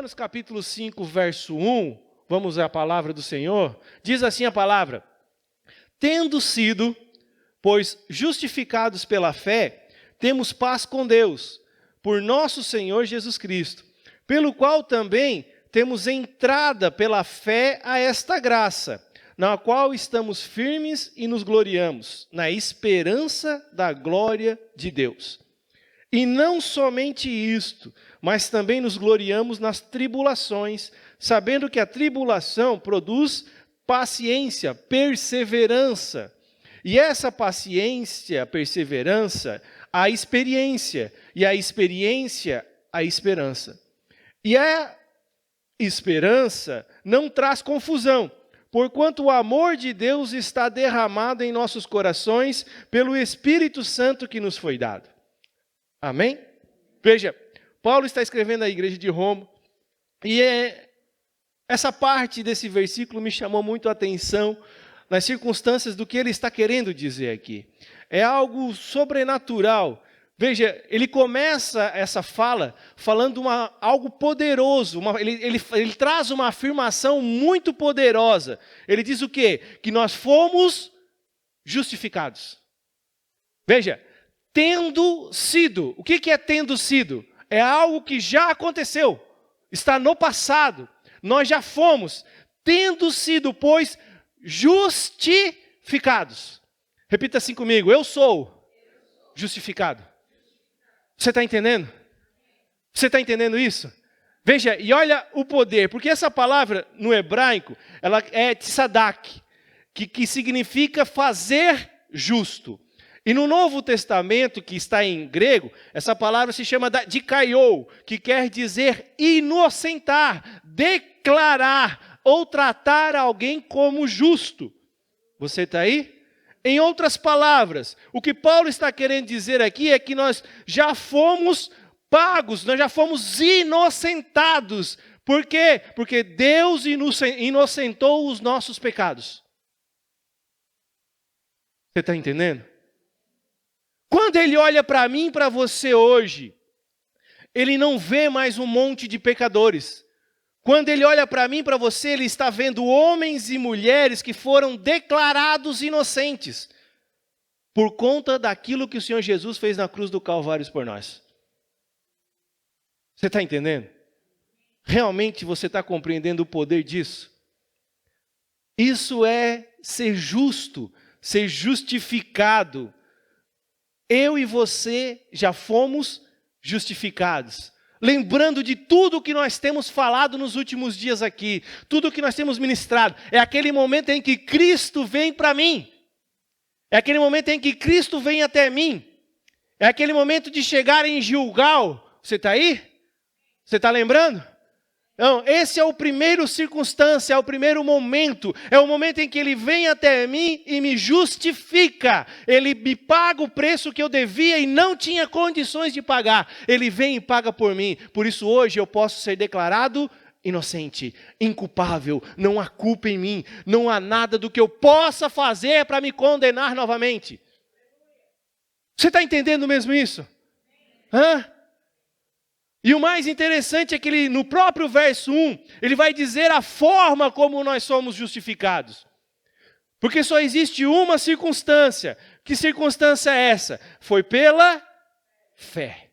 Romanos capítulo 5, verso 1, vamos à palavra do Senhor, diz assim a palavra: tendo sido, pois, justificados pela fé, temos paz com Deus, por nosso Senhor Jesus Cristo, pelo qual também temos entrada pela fé a esta graça, na qual estamos firmes e nos gloriamos, na esperança da glória de Deus. E não somente isto, mas também nos gloriamos nas tribulações, sabendo que a tribulação produz paciência, perseverança. E essa paciência, perseverança, a experiência. E a experiência, a esperança. E a esperança não traz confusão, porquanto o amor de Deus está derramado em nossos corações pelo Espírito Santo que nos foi dado. Amém? Veja, Paulo está escrevendo à igreja de Roma, e essa parte desse versículo me chamou muito a atenção nas circunstâncias do que ele está querendo dizer aqui. É algo sobrenatural. Veja, ele começa essa fala falando algo poderoso, ele traz uma afirmação muito poderosa. Ele diz o quê? Que nós fomos justificados. Veja, tendo sido. O que é tendo sido? É algo que já aconteceu, está no passado. Nós já fomos, tendo sido, pois, justificados. Repita assim comigo: eu sou justificado. Você está entendendo? Você está entendendo isso? Veja, e olha o poder, porque essa palavra no hebraico, ela é tsadak, que significa fazer justo. E no Novo Testamento, que está em grego, essa palavra se chama dikaiou, que quer dizer inocentar, declarar ou tratar alguém como justo. Você está aí? Em outras palavras, o que Paulo está querendo dizer aqui é que nós já fomos pagos, nós já fomos inocentados. Por quê? Porque Deus inocentou os nossos pecados. Você está entendendo? Quando Ele olha para mim e para você hoje, Ele não vê mais um monte de pecadores. Quando Ele olha para mim e para você, Ele está vendo homens e mulheres que foram declarados inocentes por conta daquilo que o Senhor Jesus fez na cruz do Calvário por nós. Você está entendendo? Realmente você está compreendendo o poder disso? Isso é ser justo, ser justificado. Eu e você já fomos justificados. Lembrando de tudo que nós temos falado nos últimos dias aqui, tudo que nós temos ministrado, é aquele momento em que Cristo vem para mim, é aquele momento em que Cristo vem até mim, é aquele momento de chegar em Gilgal. Você está aí? Você está lembrando? Não, esse é o primeiro circunstância, é o primeiro momento, é o momento em que Ele vem até mim e me justifica. Ele me paga o preço que eu devia e não tinha condições de pagar. Ele vem e paga por mim. Por isso hoje eu posso ser declarado inocente, inculpável. Não há culpa em mim, não há nada do que eu possa fazer para me condenar novamente. Você está entendendo mesmo isso? Hã? E o mais interessante é que ele, no próprio verso 1, ele vai dizer a forma como nós somos justificados. Porque só existe uma circunstância. Que circunstância é essa? Foi pela fé.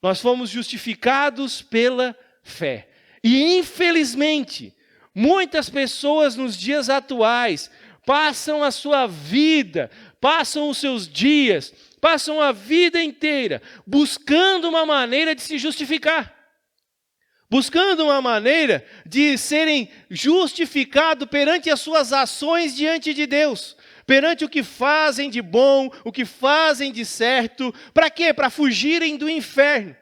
Nós fomos justificados pela fé. E infelizmente, muitas pessoas nos dias atuais passam a sua vida, passam os seus dias, passam a vida inteira buscando uma maneira de se justificar. Buscando uma maneira de serem justificados perante as suas ações diante de Deus. Perante o que fazem de bom, o que fazem de certo. Para quê? Para fugirem do inferno.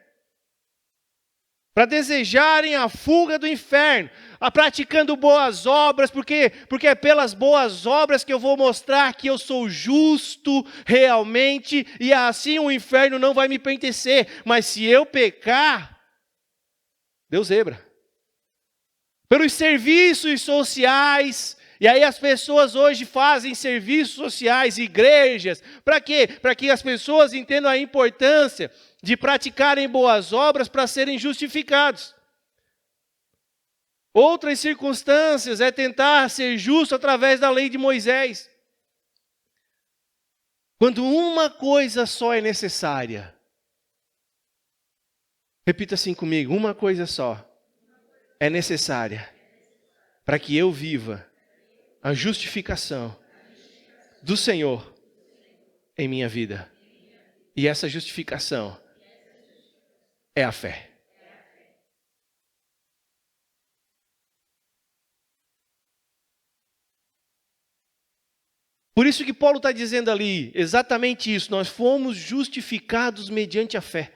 Para desejarem a fuga do inferno. Praticando boas obras, porque é pelas boas obras que eu vou mostrar que eu sou justo realmente, e assim o inferno não vai me pertencer. Mas se eu pecar, Deus zebra. Pelos serviços sociais, e aí as pessoas hoje fazem serviços sociais, igrejas, para quê? Para que as pessoas entendam a importância de praticarem boas obras para serem justificados. Outras circunstâncias é tentar ser justo através da lei de Moisés. Quando uma coisa só é necessária, repita assim comigo, uma coisa só é necessária para que eu viva a justificação do Senhor em minha vida. E essa justificação é a fé. Por isso que Paulo está dizendo ali, exatamente isso, nós fomos justificados mediante a fé.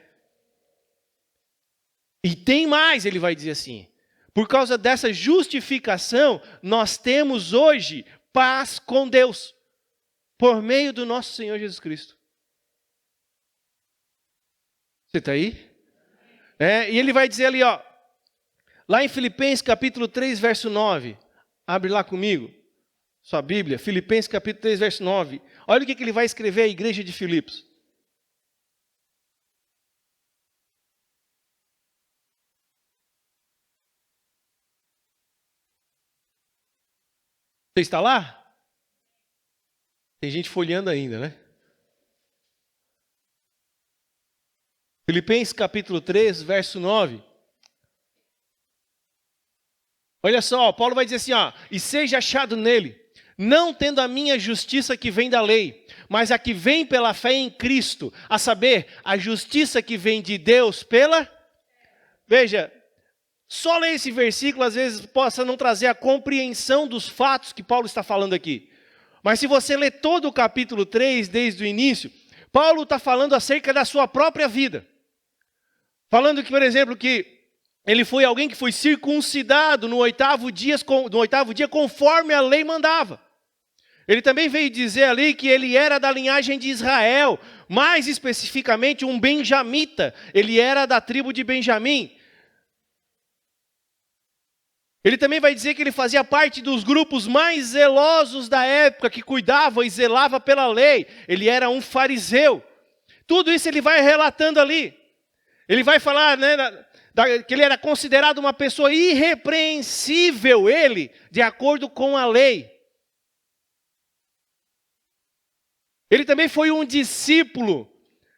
E tem mais, ele vai dizer assim, por causa dessa justificação, nós temos hoje paz com Deus, por meio do nosso Senhor Jesus Cristo. Você está aí? E ele vai dizer ali, ó, lá em Filipenses capítulo 3, verso 9, abre lá comigo. Sua Bíblia, Filipenses capítulo 3, verso 9. Olha o que ele vai escrever à igreja de Filipos. Você está lá? Tem gente folheando ainda, né? Filipenses capítulo 3, verso 9. Olha só, Paulo vai dizer assim, ó, e seja achado nele, não tendo a minha justiça que vem da lei, mas a que vem pela fé em Cristo, a saber, a justiça que vem de Deus pela... Veja, só ler esse versículo às vezes possa não trazer a compreensão dos fatos que Paulo está falando aqui. Mas se você ler todo o capítulo 3, desde o início, Paulo está falando acerca da sua própria vida. Falando que, por exemplo, que ele foi alguém que foi circuncidado no oitavo dia conforme a lei mandava. Ele também veio dizer ali que ele era da linhagem de Israel, mais especificamente um benjamita. Ele era da tribo de Benjamim. Ele também vai dizer que ele fazia parte dos grupos mais zelosos da época, que cuidava e zelava pela lei. Ele era um fariseu. Tudo isso ele vai relatando ali. Ele vai falar, né, que ele era considerado uma pessoa irrepreensível, ele, de acordo com a lei. Ele também foi um discípulo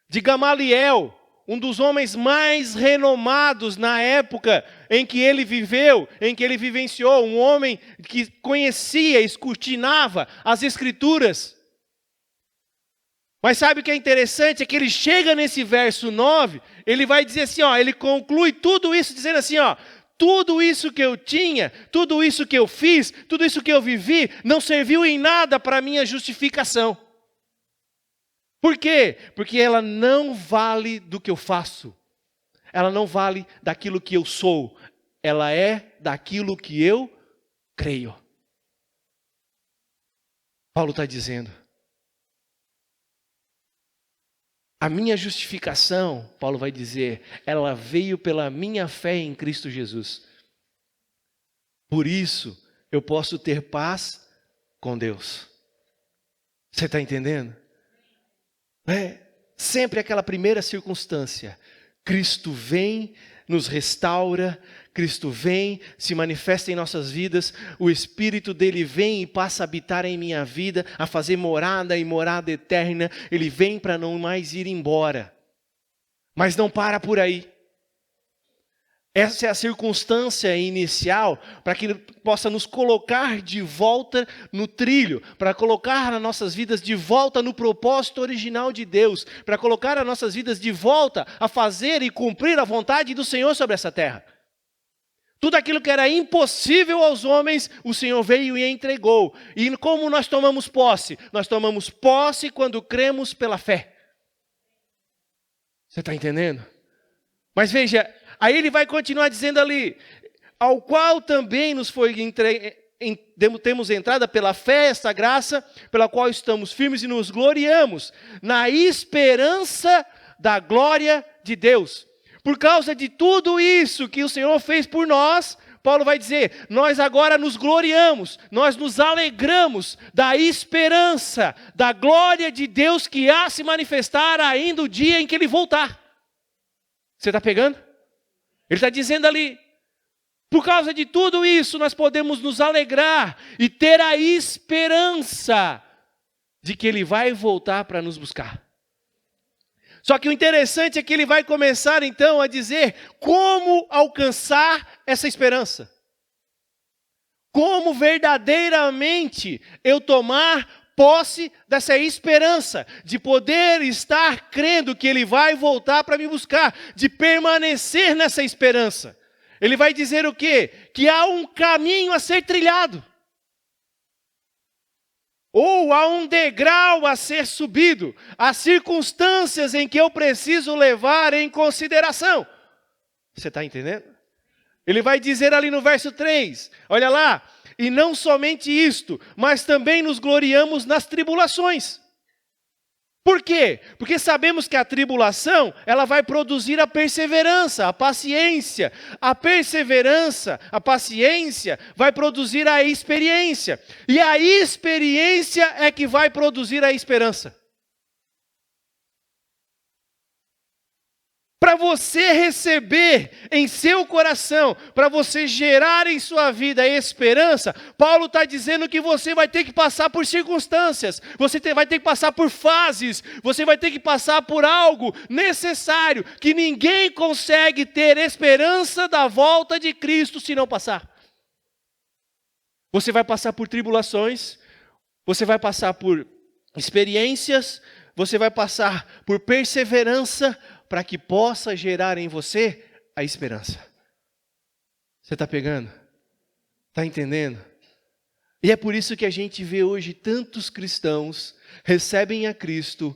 de Gamaliel, um dos homens mais renomados na época em que ele viveu, em que ele vivenciou, um homem que conhecia, escrutinava as Escrituras. Mas sabe o que é interessante? É que ele chega nesse verso 9, ele vai dizer assim, ó, ele conclui tudo isso dizendo assim, ó, tudo isso que eu tinha, tudo isso que eu fiz, tudo isso que eu vivi, não serviu em nada para a minha justificação. Por quê? Porque ela não vale do que eu faço. Ela não vale daquilo que eu sou. Ela é daquilo que eu creio. Paulo está dizendo. A minha justificação, Paulo vai dizer, ela veio pela minha fé em Cristo Jesus. Por isso, eu posso ter paz com Deus. Você está entendendo? Sempre aquela primeira circunstância. Cristo vem, nos restaura, Cristo vem, se manifesta em nossas vidas, o Espírito dele vem e passa a habitar em minha vida, a fazer morada e morada eterna, ele vem para não mais ir embora. Mas não para por aí. Essa é a circunstância inicial para que ele possa nos colocar de volta no trilho, para colocar as nossas vidas de volta no propósito original de Deus, para colocar as nossas vidas de volta a fazer e cumprir a vontade do Senhor sobre essa terra. Tudo aquilo que era impossível aos homens, o Senhor veio e entregou. E como nós tomamos posse? Nós tomamos posse quando cremos pela fé. Você está entendendo? Mas veja, aí ele vai continuar dizendo ali, ao qual também nos foi temos entrada pela fé, esta graça, pela qual estamos firmes e nos gloriamos, na esperança da glória de Deus. Por causa de tudo isso que o Senhor fez por nós, Paulo vai dizer, nós agora nos gloriamos, nós nos alegramos da esperança, da glória de Deus que há se manifestar ainda o dia em que Ele voltar. Você está pegando? Ele está dizendo ali, Por causa de tudo isso, nós podemos nos alegrar e ter a esperança de que Ele vai voltar para nos buscar. Só que o interessante é que ele vai começar então a dizer como alcançar essa esperança. Como verdadeiramente eu tomar posse dessa esperança, de poder estar crendo que Ele vai voltar para me buscar, de permanecer nessa esperança. Ele vai dizer o quê? Que há um caminho a ser trilhado. Ou há um degrau a ser subido, há circunstâncias em que eu preciso levar em consideração. Você está entendendo? Ele vai dizer ali no verso 3, olha lá, e não somente isto, mas também nos gloriamos nas tribulações. Por quê? Porque sabemos que a tribulação, ela vai produzir a perseverança, a paciência. A perseverança, a paciência, vai produzir a experiência. E a experiência é que vai produzir a esperança. Para você receber em seu coração, para você gerar em sua vida a esperança, Paulo está dizendo que você vai ter que passar por circunstâncias, você vai ter que passar por fases, você vai ter que passar por algo necessário, que ninguém consegue ter esperança da volta de Cristo se não passar. Você vai passar por tribulações, você vai passar por experiências, você vai passar por perseverança, para que possa gerar em você a esperança. Você está pegando? Está entendendo? E é por isso que a gente vê hoje tantos cristãos recebem a Cristo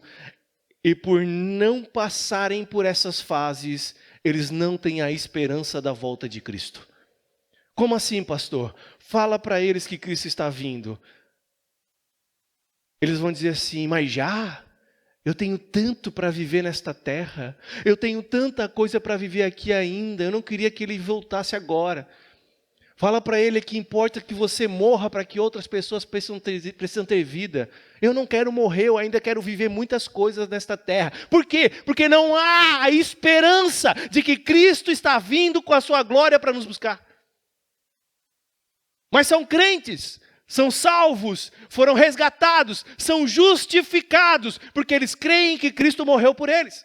e por não passarem por essas fases, eles não têm a esperança da volta de Cristo. Como assim, pastor? Fala para eles que Cristo está vindo. Eles vão dizer assim, mas já? Eu tenho tanto para viver nesta terra, eu tenho tanta coisa para viver aqui ainda, eu não queria que Ele voltasse agora. Fala para ele que importa que você morra para que outras pessoas precisam ter vida. Eu não quero morrer, eu ainda quero viver muitas coisas nesta terra. Por quê? Porque não há a esperança de que Cristo está vindo com a sua glória para nos buscar. Mas são crentes, são salvos, foram resgatados, são justificados, porque eles creem que Cristo morreu por eles.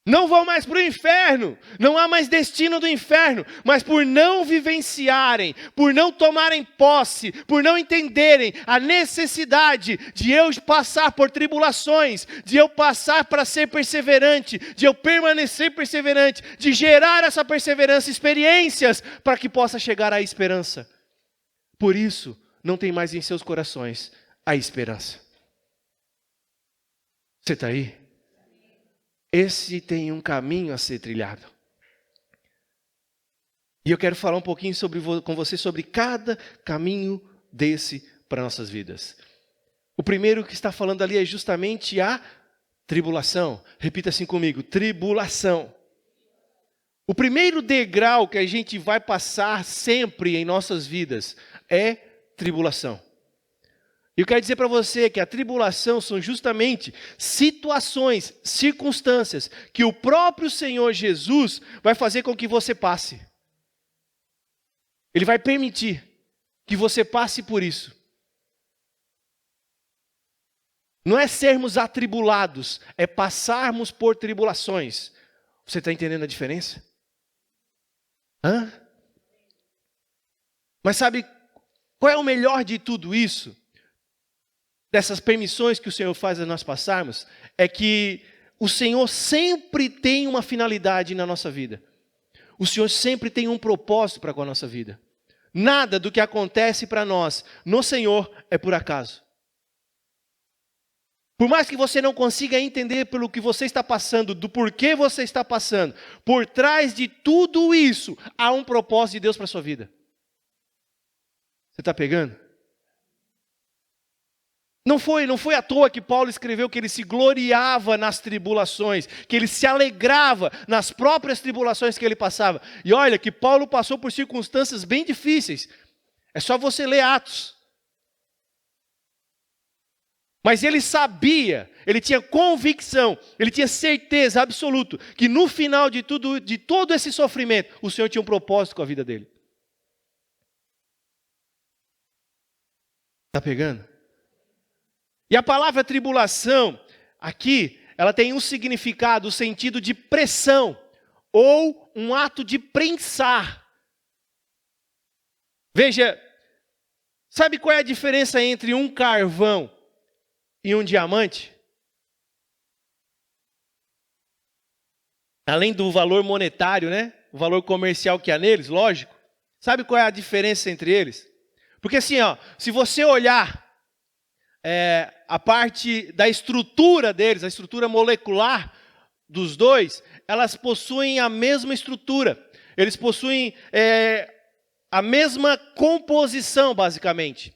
Não vão mais para o inferno, não há mais destino do inferno, mas por não vivenciarem, por não tomarem posse, por não entenderem a necessidade de eu passar por tribulações, de eu passar para ser perseverante, de eu permanecer perseverante, de gerar essa perseverança, experiências, para que possa chegar à esperança. Por isso, não tem mais em seus corações a esperança. Você está aí? Esse tem um caminho a ser trilhado. E eu quero falar um pouquinho com você sobre cada caminho desse para nossas vidas. O primeiro que está falando ali é justamente a tribulação. Repita assim comigo, tribulação. O primeiro degrau que a gente vai passar sempre em nossas vidas é tribulação. E eu quero dizer para você que a tribulação são justamente situações, circunstâncias que o próprio Senhor Jesus vai fazer com que você passe. Ele vai permitir que você passe por isso. Não é sermos atribulados, é passarmos por tribulações. Você está entendendo a diferença? Hã? Mas sabe qual é o melhor de tudo isso? Dessas permissões que o Senhor faz a nós passarmos, é que o Senhor sempre tem uma finalidade na nossa vida. O Senhor sempre tem um propósito para com a nossa vida. Nada do que acontece para nós no Senhor é por acaso. Por mais que você não consiga entender pelo que você está passando, do porquê você está passando, por trás de tudo isso, há um propósito de Deus para a sua vida. Você está pegando? Não foi à toa que Paulo escreveu que ele se gloriava nas tribulações, que ele se alegrava nas próprias tribulações que ele passava. E olha que Paulo passou por circunstâncias bem difíceis. É só você ler Atos. Mas ele sabia, ele tinha convicção, ele tinha certeza absoluta que no final de todo esse sofrimento, o Senhor tinha um propósito com a vida dele. Está pegando? E a palavra tribulação, aqui, ela tem um significado, o sentido de pressão, ou um ato de prensar. Veja, sabe qual é a diferença entre um carvão e um diamante? Além do valor monetário, né? O valor comercial que há neles, lógico. Sabe qual é a diferença entre eles? Porque assim, ó, se você olhar a parte da estrutura deles, a estrutura molecular dos dois, elas possuem a mesma estrutura. Eles possuem a mesma composição, basicamente.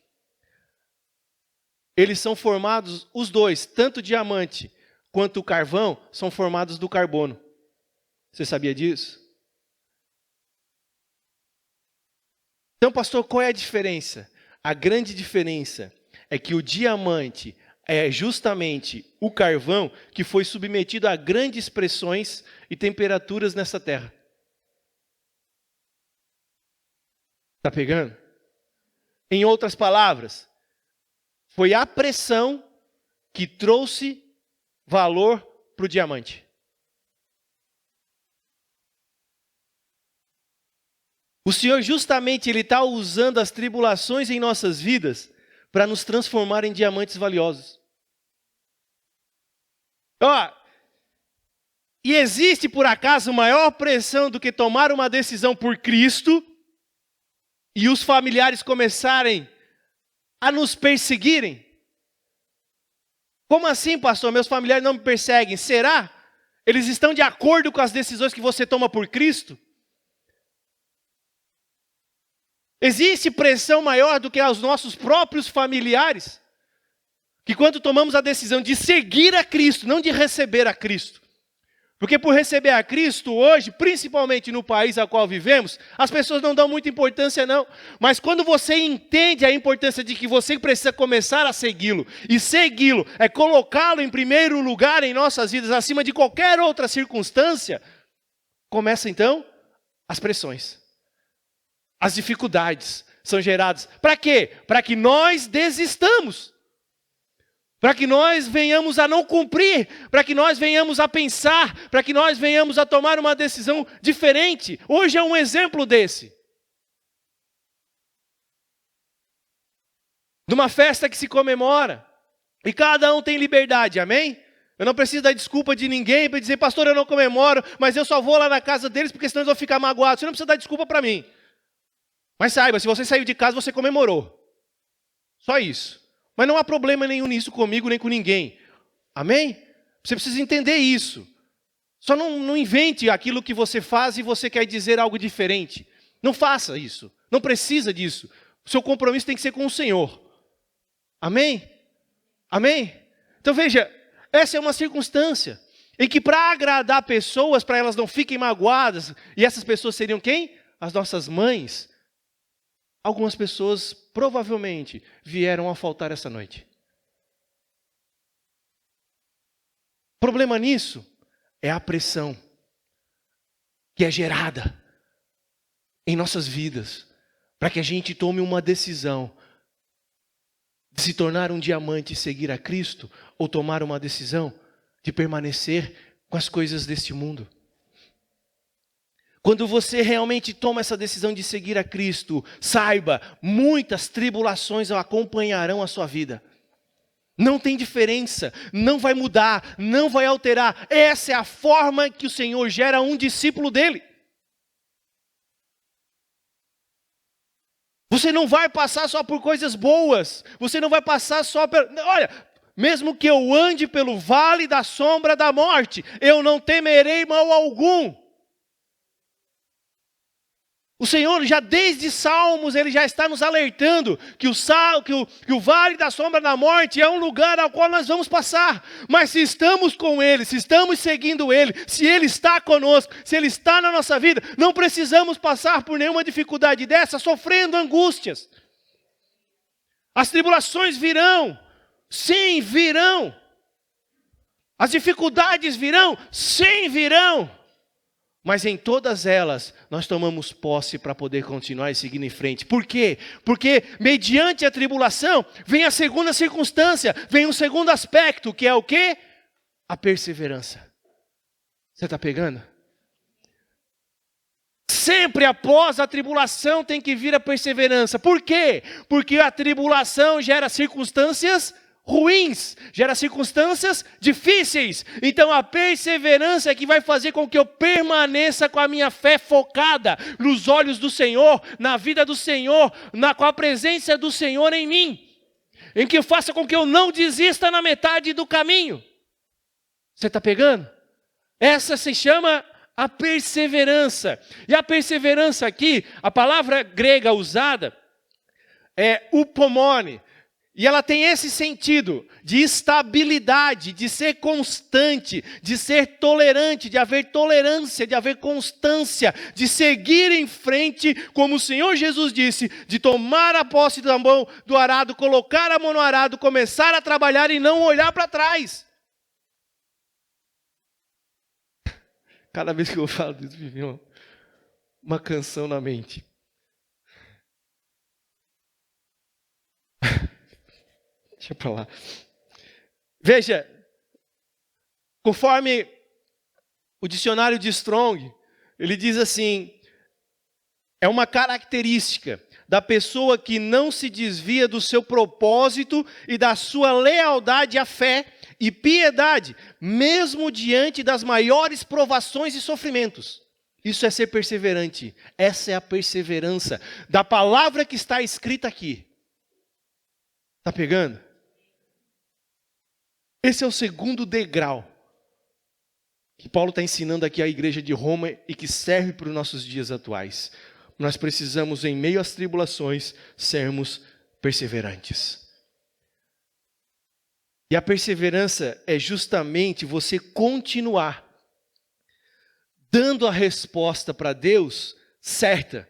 Eles são formados, os dois, tanto o diamante quanto o carvão, são formados do carbono. Você sabia disso? Então, pastor, qual é a diferença? A grande diferença é que o diamante é justamente o carvão que foi submetido a grandes pressões e temperaturas nessa terra. Está pegando? Em outras palavras, foi a pressão que trouxe valor para o diamante. O Senhor justamente Ele está usando as tribulações em nossas vidas para nos transformar em diamantes valiosos. E existe por acaso maior pressão do que tomar uma decisão por Cristo e os familiares começarem a nos perseguirem? Como assim, pastor? Meus familiares não me perseguem. Será? Eles estão de acordo com as decisões que você toma por Cristo? Existe pressão maior do que aos nossos próprios familiares? Que quando tomamos a decisão de seguir a Cristo, não de receber a Cristo. Porque por receber a Cristo hoje, principalmente no país ao qual vivemos, as pessoas não dão muita importância não. Mas quando você entende a importância de que você precisa começar a segui-lo, e segui-lo é colocá-lo em primeiro lugar em nossas vidas, acima de qualquer outra circunstância, começa então as pressões. As dificuldades são geradas. Para quê? Para que nós desistamos. Para que nós venhamos a não cumprir. Para que nós venhamos a pensar. Para que nós venhamos a tomar uma decisão diferente. Hoje é um exemplo desse. De uma festa que se comemora. E cada um tem liberdade, amém? Eu não preciso dar desculpa de ninguém para dizer, pastor, eu não comemoro, mas eu só vou lá na casa deles porque senão eles vão ficar magoados. Você não precisa dar desculpa para mim. Mas saiba, se você saiu de casa, você comemorou. Só isso. Mas não há problema nenhum nisso comigo, nem com ninguém. Amém? Você precisa entender isso. Só não invente aquilo que você faz e você quer dizer algo diferente. Não faça isso. Não precisa disso. O seu compromisso tem que ser com o Senhor. Amém? Amém? Então veja, essa é uma circunstância em que para agradar pessoas, para elas não fiquem magoadas, e essas pessoas seriam quem? As nossas mães. Algumas pessoas provavelmente vieram a faltar essa noite. O problema nisso é a pressão que é gerada em nossas vidas para que a gente tome uma decisão de se tornar um diamante e seguir a Cristo, ou tomar uma decisão de permanecer com as coisas deste mundo. Quando você realmente toma essa decisão de seguir a Cristo, saiba, muitas tribulações acompanharão a sua vida. Não tem diferença, não vai mudar, não vai alterar. Essa é a forma que o Senhor gera um discípulo dele. Você não vai passar só por coisas boas. Você não vai passar só por... Olha, mesmo que eu ande pelo vale da sombra da morte, eu não temerei mal algum. O Senhor, já desde Salmos, Ele já está nos alertando que o vale da sombra da morte é um lugar ao qual nós vamos passar. Mas se estamos com Ele, se estamos seguindo Ele, se Ele está conosco, se Ele está na nossa vida, não precisamos passar por nenhuma dificuldade dessa, sofrendo angústias. As tribulações virão, Sim, virão. As dificuldades virão? Sim, virão. Mas em todas elas, nós tomamos posse para poder continuar e seguir em frente. Por quê? Porque mediante a tribulação, vem a segunda circunstância, vem um segundo aspecto, que é o quê? A perseverança. Você está pegando? Sempre após a tribulação tem que vir a perseverança. Por quê? Porque a tribulação gera circunstâncias ruins, gera circunstâncias difíceis. Então a perseverança é que vai fazer com que eu permaneça com a minha fé focada nos olhos do Senhor, na vida do Senhor, com a presença do Senhor em mim. Em que faça com que eu não desista na metade do caminho. Você está pegando? Essa se chama a perseverança. E a perseverança aqui, a palavra grega usada é upomone. E ela tem esse sentido de estabilidade, de ser constante, de ser tolerante, de haver tolerância, de haver constância, de seguir em frente, como o Senhor Jesus disse, de tomar a posse da mão do arado, colocar a mão no arado, começar a trabalhar e não olhar para trás. Cada vez que eu falo disso, me vem uma canção na mente. Deixa para lá. Veja, conforme o dicionário de Strong, ele diz assim, é uma característica da pessoa que não se desvia do seu propósito e da sua lealdade à fé e piedade, mesmo diante das maiores provações e sofrimentos. Isso é ser perseverante. Essa é a perseverança da palavra que está escrita aqui. Está pegando? Esse é o segundo degrau que Paulo está ensinando aqui à igreja de Roma e que serve para os nossos dias atuais. Nós precisamos, em meio às tribulações, sermos perseverantes. E a perseverança é justamente você continuar dando a resposta para Deus certa,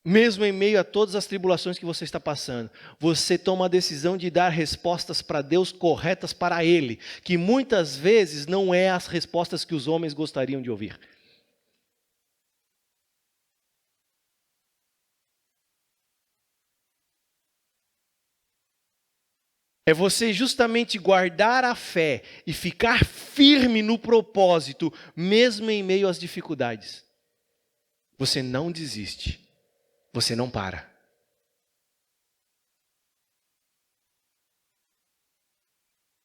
mesmo em meio a todas as tribulações que você está passando. Você toma a decisão de dar respostas para Deus corretas para Ele, que muitas vezes não é as respostas que os homens gostariam de ouvir. É você justamente guardar a fé e ficar firme no propósito, mesmo em meio às dificuldades. Você não desiste. Você não para.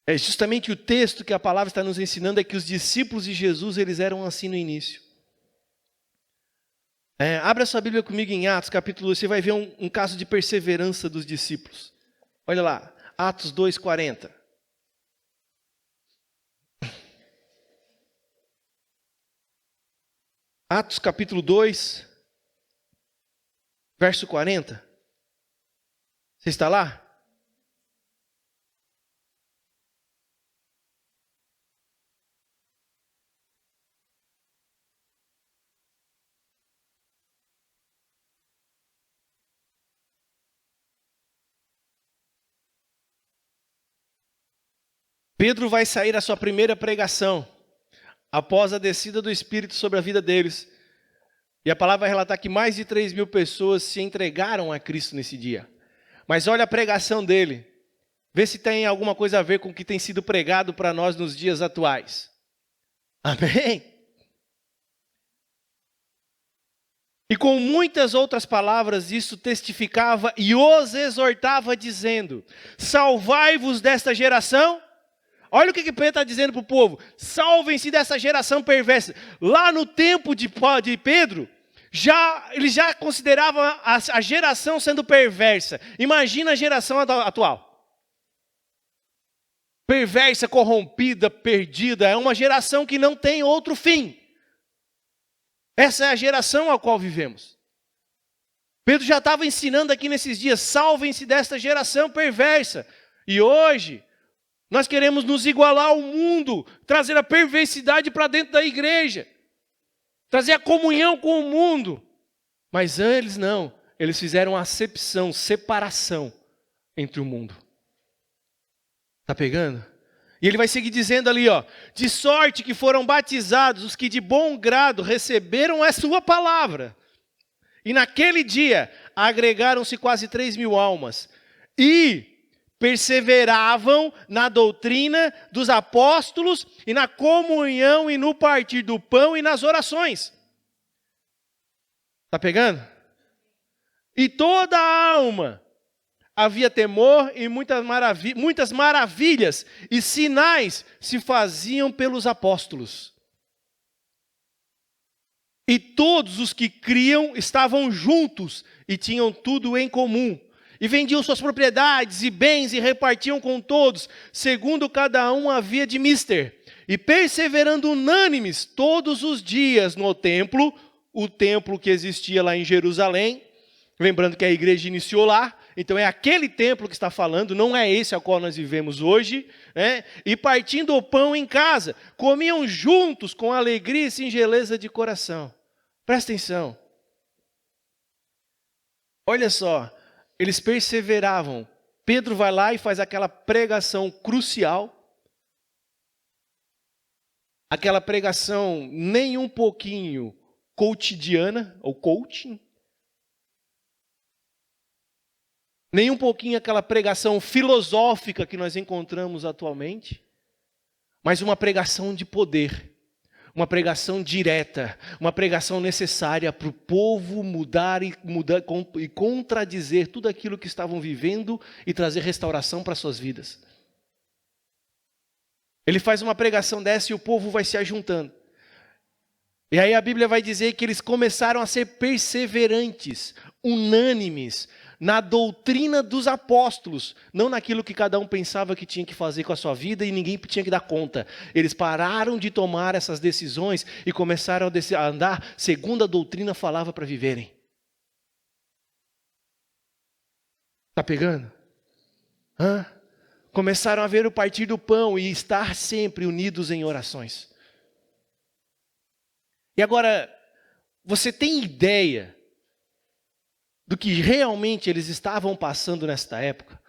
É justamente o texto que a palavra está nos ensinando, é que os discípulos de Jesus, eles eram assim no início. Abra sua Bíblia comigo em Atos, capítulo 2, você vai ver um caso de perseverança dos discípulos. Olha lá, Atos 2:40. Atos capítulo 2, verso 40. Você está lá? Pedro vai sair à sua primeira pregação, após a descida do Espírito sobre a vida deles. E a palavra vai relatar que mais de 3.000 pessoas se entregaram a Cristo nesse dia. Mas olha a pregação dele. Vê se tem alguma coisa a ver com o que tem sido pregado para nós nos dias atuais. Amém? E com muitas outras palavras, isso testificava e os exortava, dizendo: salvai-vos desta geração. Olha o que Pedro está dizendo para o povo: salvem-se dessa geração perversa. Lá no tempo de Pedro, ele já considerava a geração sendo perversa. Imagina a geração atual. Perversa, corrompida, perdida. É uma geração que não tem outro fim. Essa é a geração a qual vivemos. Pedro já estava ensinando aqui nesses dias: salvem-se desta geração perversa. E hoje nós queremos nos igualar ao mundo, trazer a perversidade para dentro da igreja, trazer a comunhão com o mundo. Mas eles não, eles fizeram acepção, separação entre o mundo. Está pegando? E ele vai seguir dizendo ali, ó, de sorte que foram batizados os que de bom grado receberam a sua palavra. E naquele dia agregaram-se quase 3.000 almas. E perseveravam na doutrina dos apóstolos e na comunhão e no partir do pão e nas orações. Está pegando? E toda a alma havia temor e muitas maravilhas e sinais se faziam pelos apóstolos. E todos os que criam estavam juntos e tinham tudo em comum. E vendiam suas propriedades e bens e repartiam com todos, segundo cada um havia de mister. E perseverando unânimes todos os dias no templo, o templo que existia lá em Jerusalém, lembrando que a igreja iniciou lá, então é aquele templo que está falando, não é esse ao qual nós vivemos hoje, né? E partindo o pão em casa, comiam juntos com alegria e singeleza de coração. Presta atenção. Olha só, eles perseveravam. Pedro vai lá e faz aquela pregação crucial, aquela pregação nem um pouquinho cotidiana, ou coaching, nem um pouquinho aquela pregação filosófica que nós encontramos atualmente, mas uma pregação de poder, uma pregação direta, uma pregação necessária para o povo mudar e contradizer tudo aquilo que estavam vivendo e trazer restauração para suas vidas. Ele faz uma pregação dessa e o povo vai se ajuntando. E aí a Bíblia vai dizer que eles começaram a ser perseverantes, unânimes, na doutrina dos apóstolos, não naquilo que cada um pensava que tinha que fazer com a sua vida e ninguém tinha que dar conta. Eles pararam de tomar essas decisões e começaram a andar segundo a doutrina falava para viverem. Está pegando? Começaram a ver o partir do pão e estar sempre unidos em orações. E agora, você tem ideia do que realmente eles estavam passando nesta época?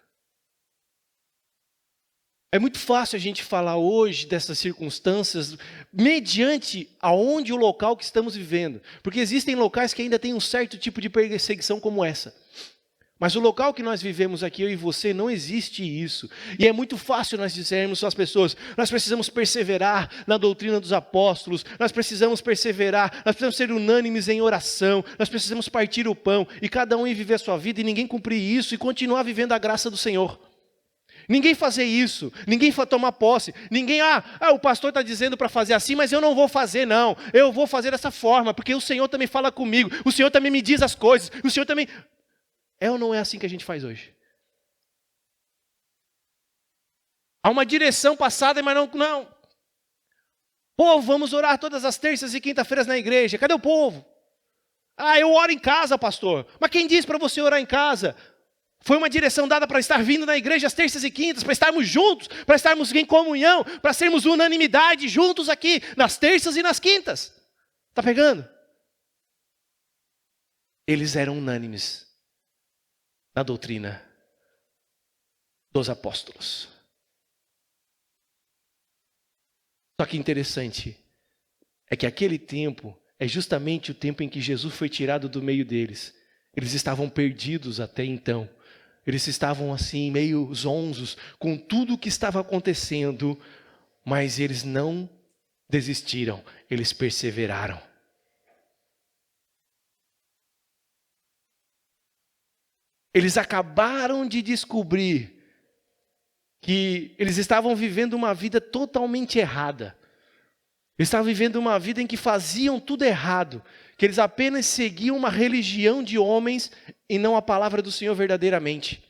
É muito fácil a gente falar hoje dessas circunstâncias mediante aonde o local que estamos vivendo. Porque existem locais que ainda têm um certo tipo de perseguição como essa. Mas o local que nós vivemos aqui, eu e você, não existe isso. E é muito fácil nós dizermos às pessoas, nós precisamos perseverar na doutrina dos apóstolos, nós precisamos perseverar, nós precisamos ser unânimes em oração, nós precisamos partir o pão, e cada um ir viver a sua vida, e ninguém cumprir isso, e continuar vivendo a graça do Senhor. Ninguém fazer isso, ninguém tomar posse, ninguém, o pastor está dizendo para fazer assim, mas eu não vou fazer não, eu vou fazer dessa forma, porque o Senhor também fala comigo, o Senhor também me diz as coisas, o Senhor também... É ou não é assim que a gente faz hoje? Há uma direção passada, mas não. Povo, vamos orar todas as terças e quinta-feiras na igreja. Cadê o povo? Eu oro em casa, pastor. Mas quem disse para você orar em casa? Foi uma direção dada para estar vindo na igreja às terças e quintas, para estarmos juntos, para estarmos em comunhão, para sermos unanimidade juntos aqui, nas terças e nas quintas. Está pegando? Eles eram unânimes na doutrina dos apóstolos. Só que interessante é que aquele tempo é justamente o tempo em que Jesus foi tirado do meio deles. Eles estavam perdidos até então. Eles estavam assim, meio zonzos com tudo o que estava acontecendo, mas eles não desistiram, eles perseveraram. Eles acabaram de descobrir que eles estavam vivendo uma vida totalmente errada. Eles estavam vivendo uma vida em que faziam tudo errado, que eles apenas seguiam uma religião de homens e não a palavra do Senhor verdadeiramente.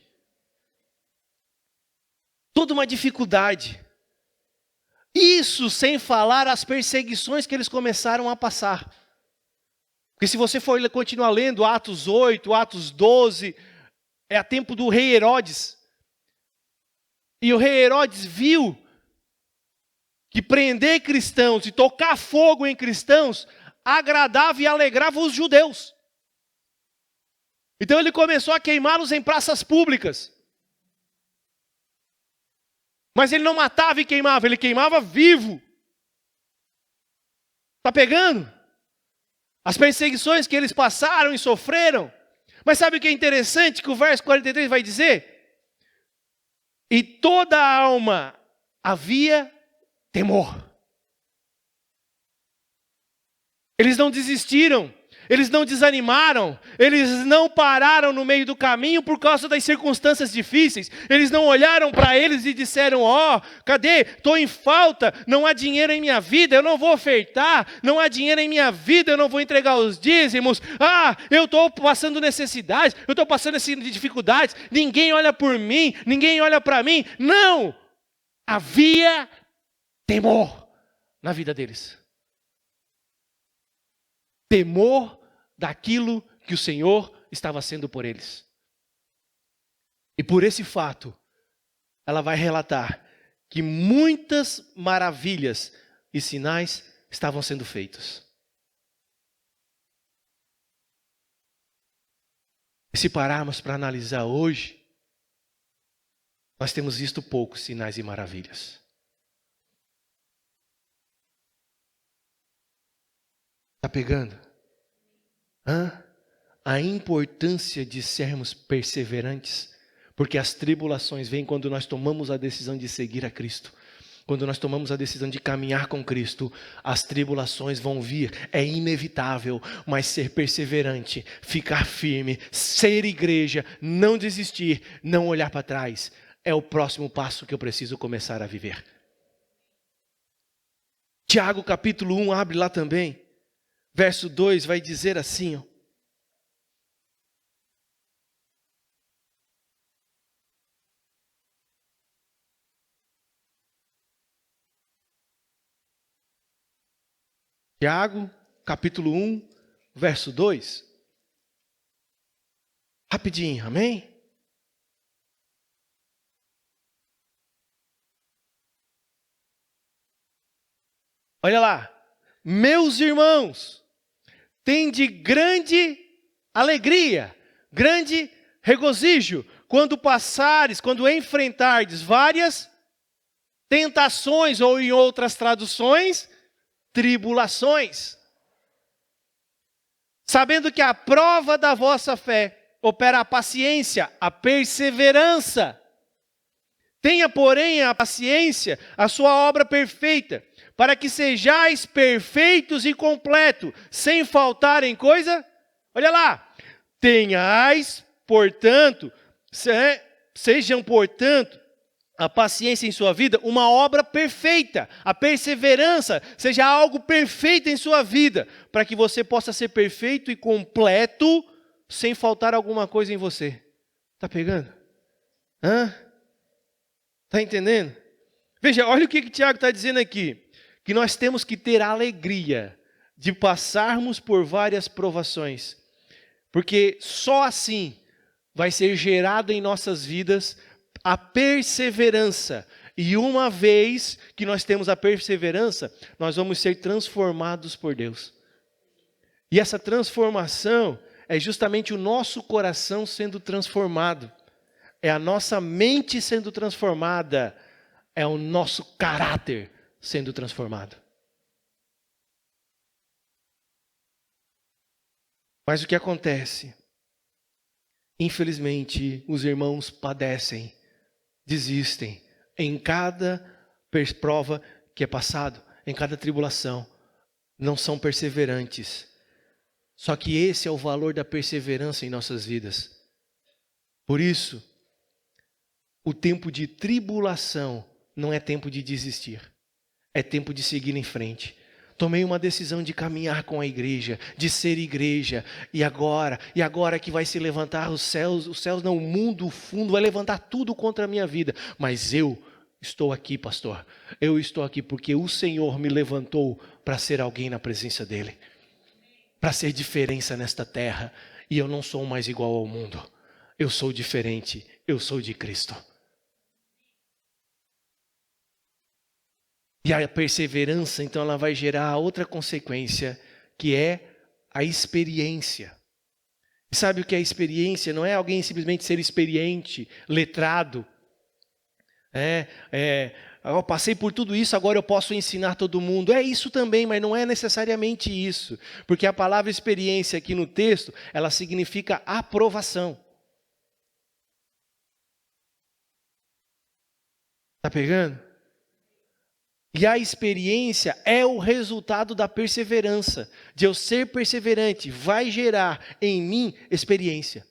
Toda uma dificuldade. Isso sem falar as perseguições que eles começaram a passar. Porque se você for continuar lendo Atos 8, Atos 12... é a tempo do rei Herodes. E o rei Herodes viu que prender cristãos e tocar fogo em cristãos agradava e alegrava os judeus. Então ele começou a queimá-los em praças públicas. Mas ele não matava e queimava, ele queimava vivo. Está pegando? As perseguições que eles passaram e sofreram. Mas sabe o que é interessante? Que o verso 43 vai dizer: e toda a alma havia temor. Eles não desistiram, eles não desanimaram, eles não pararam no meio do caminho por causa das circunstâncias difíceis. Eles não olharam para eles e disseram: cadê? Estou em falta, não há dinheiro em minha vida, eu não vou ofertar, não há dinheiro em minha vida, eu não vou entregar os dízimos. Eu estou passando necessidades, eu estou passando dificuldades, ninguém olha por mim, ninguém olha para mim. Não! Havia temor na vida deles. Temor daquilo que o Senhor estava sendo por eles. E por esse fato, ela vai relatar que muitas maravilhas e sinais estavam sendo feitos. E se pararmos para analisar hoje, nós temos visto poucos sinais e maravilhas. Está pegando? A importância de sermos perseverantes, porque as tribulações vêm quando nós tomamos a decisão de seguir a Cristo. Quando nós tomamos a decisão de caminhar com Cristo, as tribulações vão vir, é inevitável, mas ser perseverante, ficar firme, ser igreja, não desistir, não olhar para trás, é o próximo passo que eu preciso começar a viver. Tiago capítulo 1, abre lá também. Verso 2 vai dizer assim, Tiago, capítulo 1, verso 2. Rapidinho, amém? Olha lá. Meus irmãos, tende grande alegria, grande regozijo, quando enfrentardes várias tentações, ou em outras traduções, tribulações. Sabendo que a prova da vossa fé opera a paciência, a perseverança. Tenha, porém, a paciência, a sua obra perfeita, para que sejais perfeitos e completos, sem faltar em coisa. Olha lá. Tenhais, portanto, sejam, portanto, a paciência em sua vida, uma obra perfeita. A perseverança seja algo perfeito em sua vida, para que você possa ser perfeito e completo, sem faltar alguma coisa em você. Está pegando? Está entendendo? Veja, olha o que Tiago está dizendo aqui. Que nós temos que ter a alegria de passarmos por várias provações. Porque só assim vai ser gerado em nossas vidas a perseverança. E uma vez que nós temos a perseverança, nós vamos ser transformados por Deus. E essa transformação é justamente o nosso coração sendo transformado. É a nossa mente sendo transformada. É o nosso caráter sendo transformado. Mas o que acontece? Infelizmente, os irmãos padecem, desistem em cada prova que é passado, em cada tribulação, não são perseverantes. Só que esse é o valor da perseverança em nossas vidas. Por isso, o tempo de tribulação não é tempo de desistir. É tempo de seguir em frente. Tomei uma decisão de caminhar com a igreja, de ser igreja. E agora que vai se levantar os céus não, o mundo, o fundo, vai levantar tudo contra a minha vida. Mas eu estou aqui, pastor. Eu estou aqui porque o Senhor me levantou para ser alguém na presença dEle. Para ser diferença nesta terra. E eu não sou mais igual ao mundo. Eu sou diferente, eu sou de Cristo. E a perseverança, então, ela vai gerar outra consequência, que é a experiência. E sabe o que é experiência? Não é alguém simplesmente ser experiente, letrado. Eu passei por tudo isso, agora eu posso ensinar todo mundo. É isso também, mas não é necessariamente isso. Porque a palavra experiência aqui no texto, ela significa aprovação. Está pegando? E a experiência é o resultado da perseverança. De eu ser perseverante, vai gerar em mim experiência.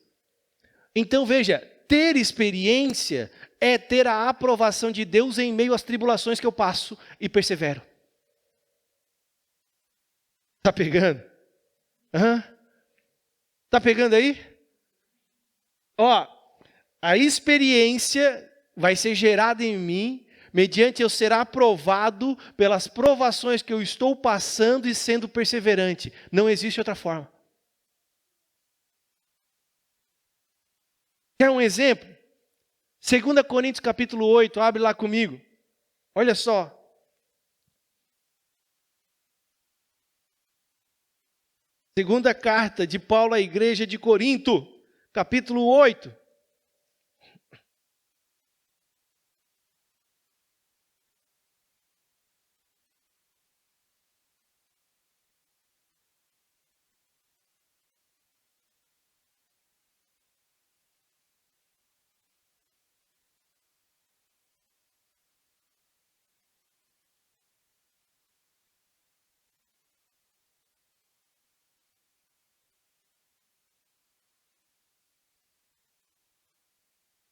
Então veja, ter experiência é ter a aprovação de Deus em meio às tribulações que eu passo e persevero. Está pegando? Está pegando aí? Ó, a experiência vai ser gerada em mim, mediante eu ser aprovado pelas provações que eu estou passando e sendo perseverante. Não existe outra forma. Quer um exemplo? 2 Coríntios capítulo 8, abre lá comigo. Olha só. Segunda carta de Paulo à igreja de Corinto, capítulo 8.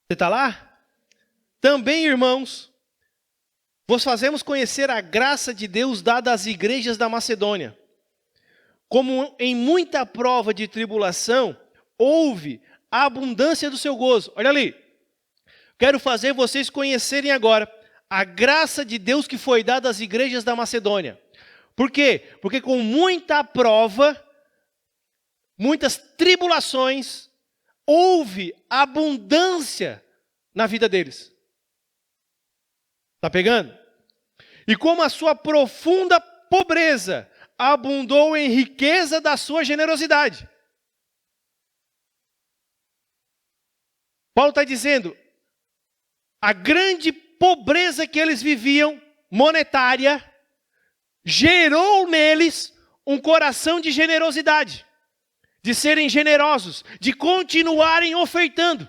Você está lá? Também, irmãos, vos fazemos conhecer a graça de Deus dada às igrejas da Macedônia. Como em muita prova de tribulação, houve a abundância do seu gozo. Olha ali. Quero fazer vocês conhecerem agora a graça de Deus que foi dada às igrejas da Macedônia. Por quê? Porque com muita prova, muitas tribulações, houve abundância na vida deles. Está pegando? E como a sua profunda pobreza abundou em riqueza da sua generosidade. Paulo está dizendo, a grande pobreza que eles viviam, monetária, gerou neles um coração de generosidade, de serem generosos, de continuarem ofertando,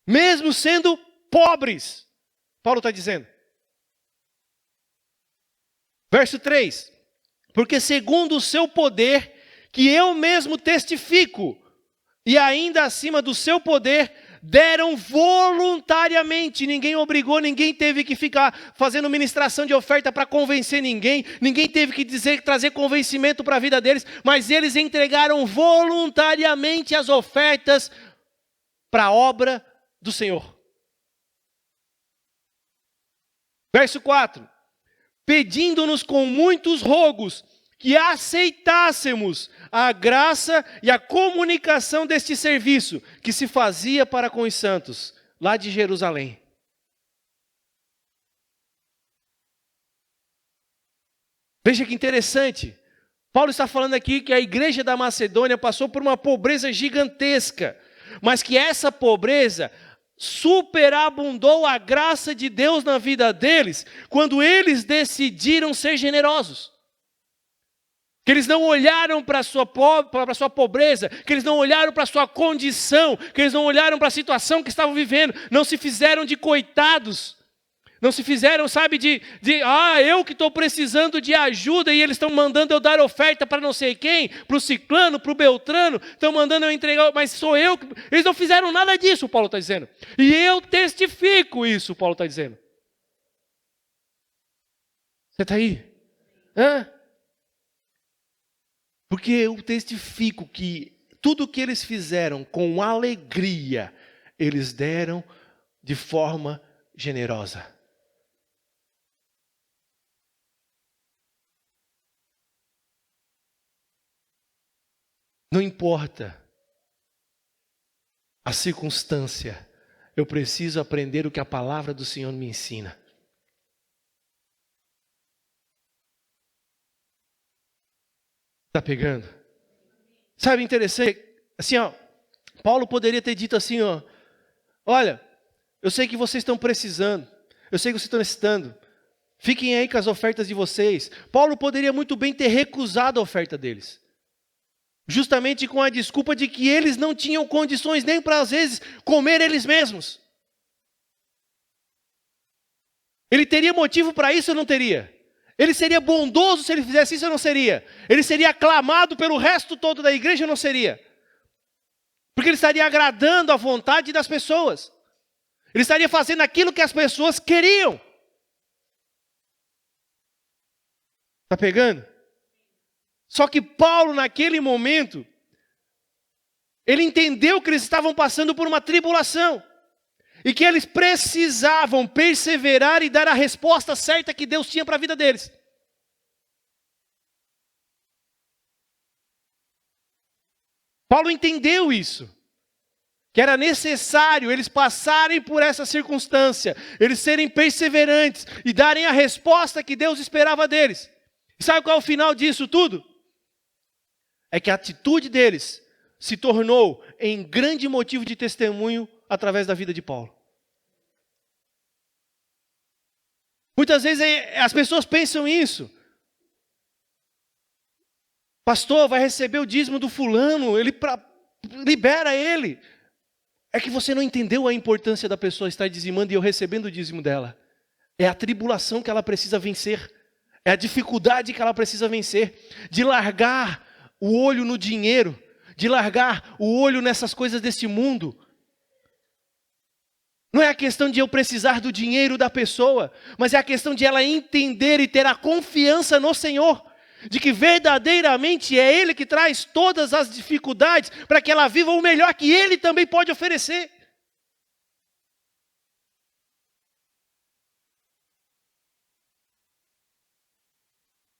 mesmo sendo pobres. Paulo está dizendo. Verso 3. Porque segundo o seu poder, que eu mesmo testifico, e ainda acima do seu poder, deram voluntariamente. Ninguém obrigou, ninguém teve que ficar fazendo ministração de oferta para convencer ninguém. Ninguém teve que trazer convencimento para a vida deles. Mas eles entregaram voluntariamente as ofertas para a obra do Senhor. Verso 4. Pedindo-nos com muitos rogos que aceitássemos a graça e a comunicação deste serviço que se fazia para com os santos, lá de Jerusalém. Veja que interessante. Paulo está falando aqui que a igreja da Macedônia passou por uma pobreza gigantesca, mas que essa pobreza superabundou a graça de Deus na vida deles, quando eles decidiram ser generosos. Que eles não olharam para a sua pobreza, que eles não olharam para a sua condição, que eles não olharam para a situação que estavam vivendo, não se fizeram de coitados, não se fizeram, sabe, eu que estou precisando de ajuda e eles estão mandando eu dar oferta para não sei quem, para o ciclano, para o beltrano, estão mandando eu entregar, mas sou eu que... Eles não fizeram nada disso, Paulo está dizendo. E eu testifico isso, Paulo está dizendo. Você está aí? Porque eu testifico que tudo que eles fizeram com alegria, eles deram de forma generosa. Não importa a circunstância, eu preciso aprender o que a palavra do Senhor me ensina. Está pegando? Sabe, interessante, assim, Paulo poderia ter dito assim, olha, Eu sei que vocês estão precisando. Eu sei que vocês estão necessitando. Fiquem aí com as ofertas de vocês. Paulo poderia muito bem ter recusado a oferta deles. Justamente com a desculpa de que eles não tinham condições nem para, às vezes, comer eles mesmos. Ele teria motivo para isso ou não teria? Ele seria bondoso se ele fizesse isso ou não seria? Ele seria aclamado pelo resto todo da igreja ou não seria? Porque ele estaria agradando a vontade das pessoas. Ele estaria fazendo aquilo que as pessoas queriam. Está pegando? Só que Paulo, naquele momento, ele entendeu que eles estavam passando por uma tribulação. E que eles precisavam perseverar e dar a resposta certa que Deus tinha para a vida deles. Paulo entendeu isso. Que era necessário eles passarem por essa circunstância, eles serem perseverantes e darem a resposta que Deus esperava deles. E sabe qual é o final disso tudo? É que a atitude deles se tornou em grande motivo de testemunho através da vida de Paulo. Muitas vezes as pessoas pensam isso. Pastor, vai receber o dízimo do fulano, libera ele. É que você não entendeu a importância da pessoa estar dizimando e eu recebendo o dízimo dela. É a tribulação que ela precisa vencer. É a dificuldade que ela precisa vencer. De largar o olho no dinheiro. De largar o olho nessas coisas desse mundo. Não é a questão de eu precisar do dinheiro da pessoa. Mas é a questão de ela entender e ter a confiança no Senhor. De que verdadeiramente é Ele que traz todas as dificuldades para que ela viva o melhor que Ele também pode oferecer.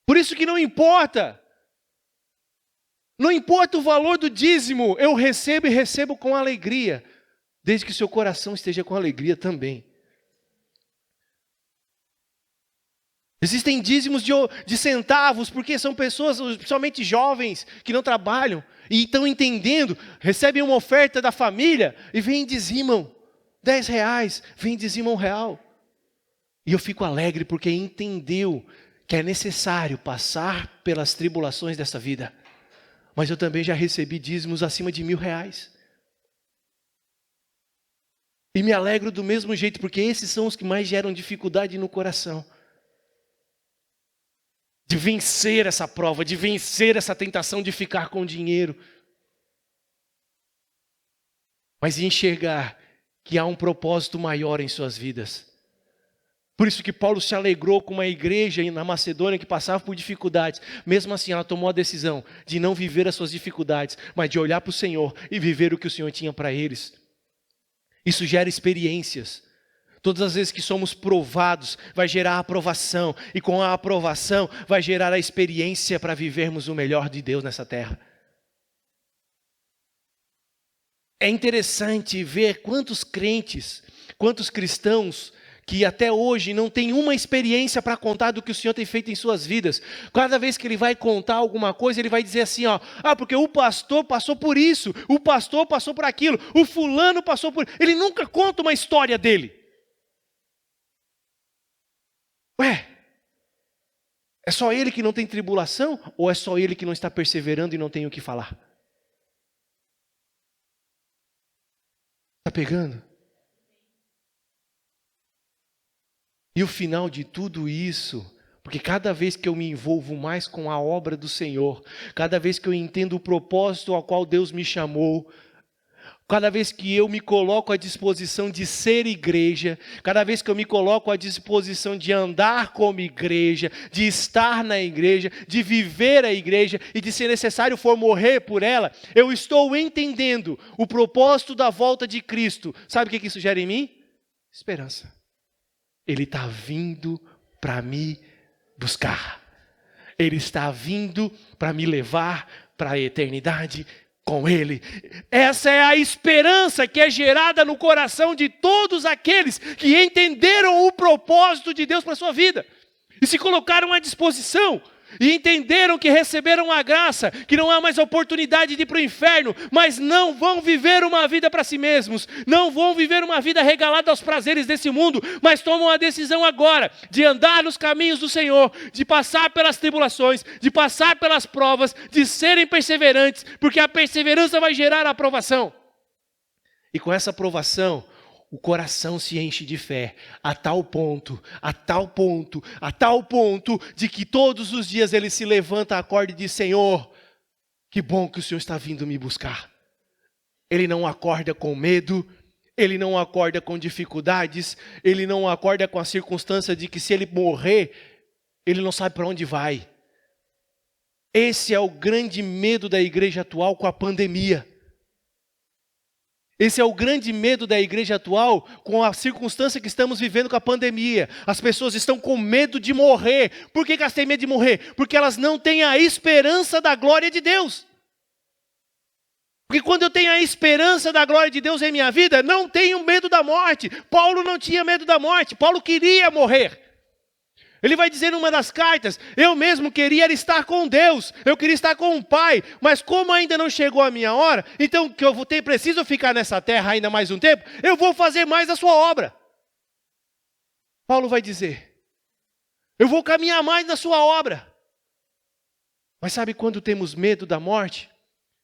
Por isso que não importa o valor do dízimo, eu recebo e recebo com alegria, desde que o seu coração esteja com alegria também. Existem dízimos de centavos, porque são pessoas, principalmente jovens, que não trabalham e estão entendendo, recebem uma oferta da família e vêm e dizimam R$10, vêm e dizimam R$1. E eu fico alegre porque entendeu que é necessário passar pelas tribulações dessa vida. Mas eu também já recebi dízimos acima de R$1.000. E me alegro do mesmo jeito, porque esses são os que mais geram dificuldade no coração. De vencer essa prova, de vencer essa tentação de ficar com dinheiro. Mas enxergar que há um propósito maior em suas vidas. Por isso que Paulo se alegrou com uma igreja na Macedônia que passava por dificuldades. Mesmo assim, ela tomou a decisão de não viver as suas dificuldades, mas de olhar para o Senhor e viver o que o Senhor tinha para eles. Isso gera experiências. Todas as vezes que somos provados, vai gerar aprovação. E com a aprovação, vai gerar a experiência para vivermos o melhor de Deus nessa terra. É interessante ver quantos crentes, quantos cristãos, que até hoje não têm uma experiência para contar do que o Senhor tem feito em suas vidas. Cada vez que ele vai contar alguma coisa, ele vai dizer assim, porque o pastor passou por isso, o pastor passou por aquilo, o fulano passou por... Ele nunca conta uma história dele. É só ele que não tem tribulação? Ou é só ele que não está perseverando e não tem o que falar? Está pegando? E o final de tudo isso, porque cada vez que eu me envolvo mais com a obra do Senhor, cada vez que eu entendo o propósito ao qual Deus me chamou, cada vez que eu me coloco à disposição de ser igreja, cada vez que eu me coloco à disposição de andar como igreja, de estar na igreja, de viver a igreja e de, se necessário for morrer por ela, eu estou entendendo o propósito da volta de Cristo. Sabe o que isso gera em mim? Esperança. Ele está vindo para me buscar. Ele está vindo para me levar para a eternidade com Ele. Essa é a esperança que é gerada no coração de todos aqueles que entenderam o propósito de Deus para a sua vida. E se colocaram à disposição. E entenderam que receberam a graça, que não há mais oportunidade de ir para o inferno, mas não vão viver uma vida para si mesmos, não vão viver uma vida regalada aos prazeres desse mundo, mas tomam a decisão agora de andar nos caminhos do Senhor, de passar pelas tribulações, de passar pelas provas, de serem perseverantes, porque a perseverança vai gerar a aprovação. E com essa aprovação, o coração se enche de fé, a tal ponto, de que todos os dias ele se levanta, acorda e diz: Senhor, que bom que o Senhor está vindo me buscar. Ele não acorda com medo, ele não acorda com dificuldades, ele não acorda com a circunstância de que se ele morrer, ele não sabe para onde vai. Esse é o grande medo da igreja atual com a pandemia. Esse é o grande medo da igreja atual com a circunstância que estamos vivendo com a pandemia. As pessoas estão com medo de morrer. Por que elas têm medo de morrer? Porque elas não têm a esperança da glória de Deus. Porque quando eu tenho a esperança da glória de Deus em minha vida, não tenho medo da morte. Paulo não tinha medo da morte, Paulo queria morrer. Ele vai dizer numa das cartas: eu mesmo queria estar com Deus, eu queria estar com o Pai, mas como ainda não chegou a minha hora, então que eu preciso ficar nessa terra ainda mais um tempo, eu vou fazer mais a sua obra. Paulo vai dizer: eu vou caminhar mais na sua obra. Mas sabe quando temos medo da morte?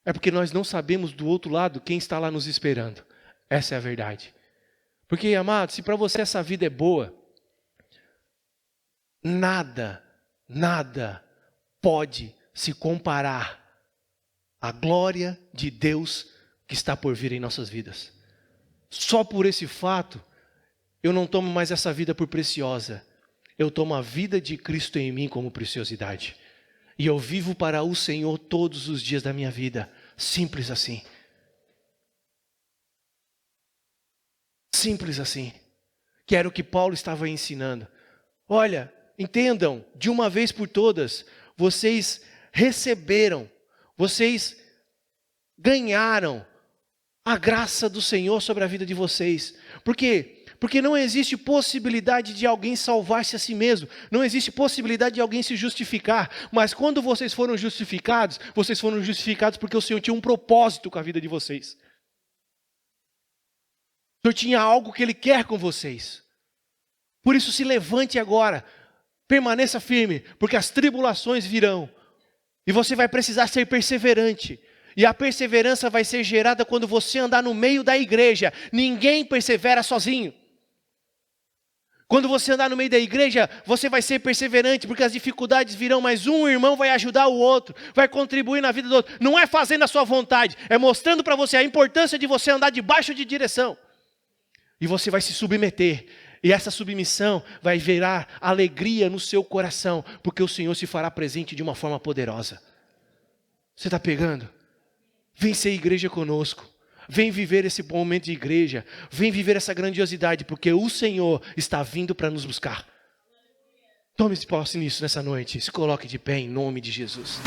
É porque nós não sabemos do outro lado quem está lá nos esperando. Essa é a verdade. Porque, amado, se para você essa vida é boa, nada pode se comparar à glória de Deus que está por vir em nossas vidas. Só por esse fato, eu não tomo mais essa vida por preciosa. Eu tomo a vida de Cristo em mim como preciosidade. E eu vivo para o Senhor todos os dias da minha vida. Simples assim. Simples assim. Que era o que Paulo estava ensinando. Olha, entendam, de uma vez por todas, vocês receberam, vocês ganharam a graça do Senhor sobre a vida de vocês. Por quê? Porque não existe possibilidade de alguém salvar-se a si mesmo. Não existe possibilidade de alguém se justificar. Mas quando vocês foram justificados porque o Senhor tinha um propósito com a vida de vocês. O Senhor tinha algo que Ele quer com vocês. Por isso se levante agora. Permaneça firme, porque as tribulações virão. E você vai precisar ser perseverante. E a perseverança vai ser gerada quando você andar no meio da igreja. Ninguém persevera sozinho. Quando você andar no meio da igreja, você vai ser perseverante, porque as dificuldades virão, mas um irmão vai ajudar o outro, vai contribuir na vida do outro. Não é fazendo a sua vontade, é mostrando para você a importância de você andar debaixo de direção. E você vai se submeter. E essa submissão vai gerar alegria no seu coração, porque o Senhor se fará presente de uma forma poderosa. Você está pegando? Vem ser igreja conosco. Vem viver esse momento de igreja. Vem viver essa grandiosidade, porque o Senhor está vindo para nos buscar. Tome posse nisso nessa noite. Se coloque de pé em nome de Jesus.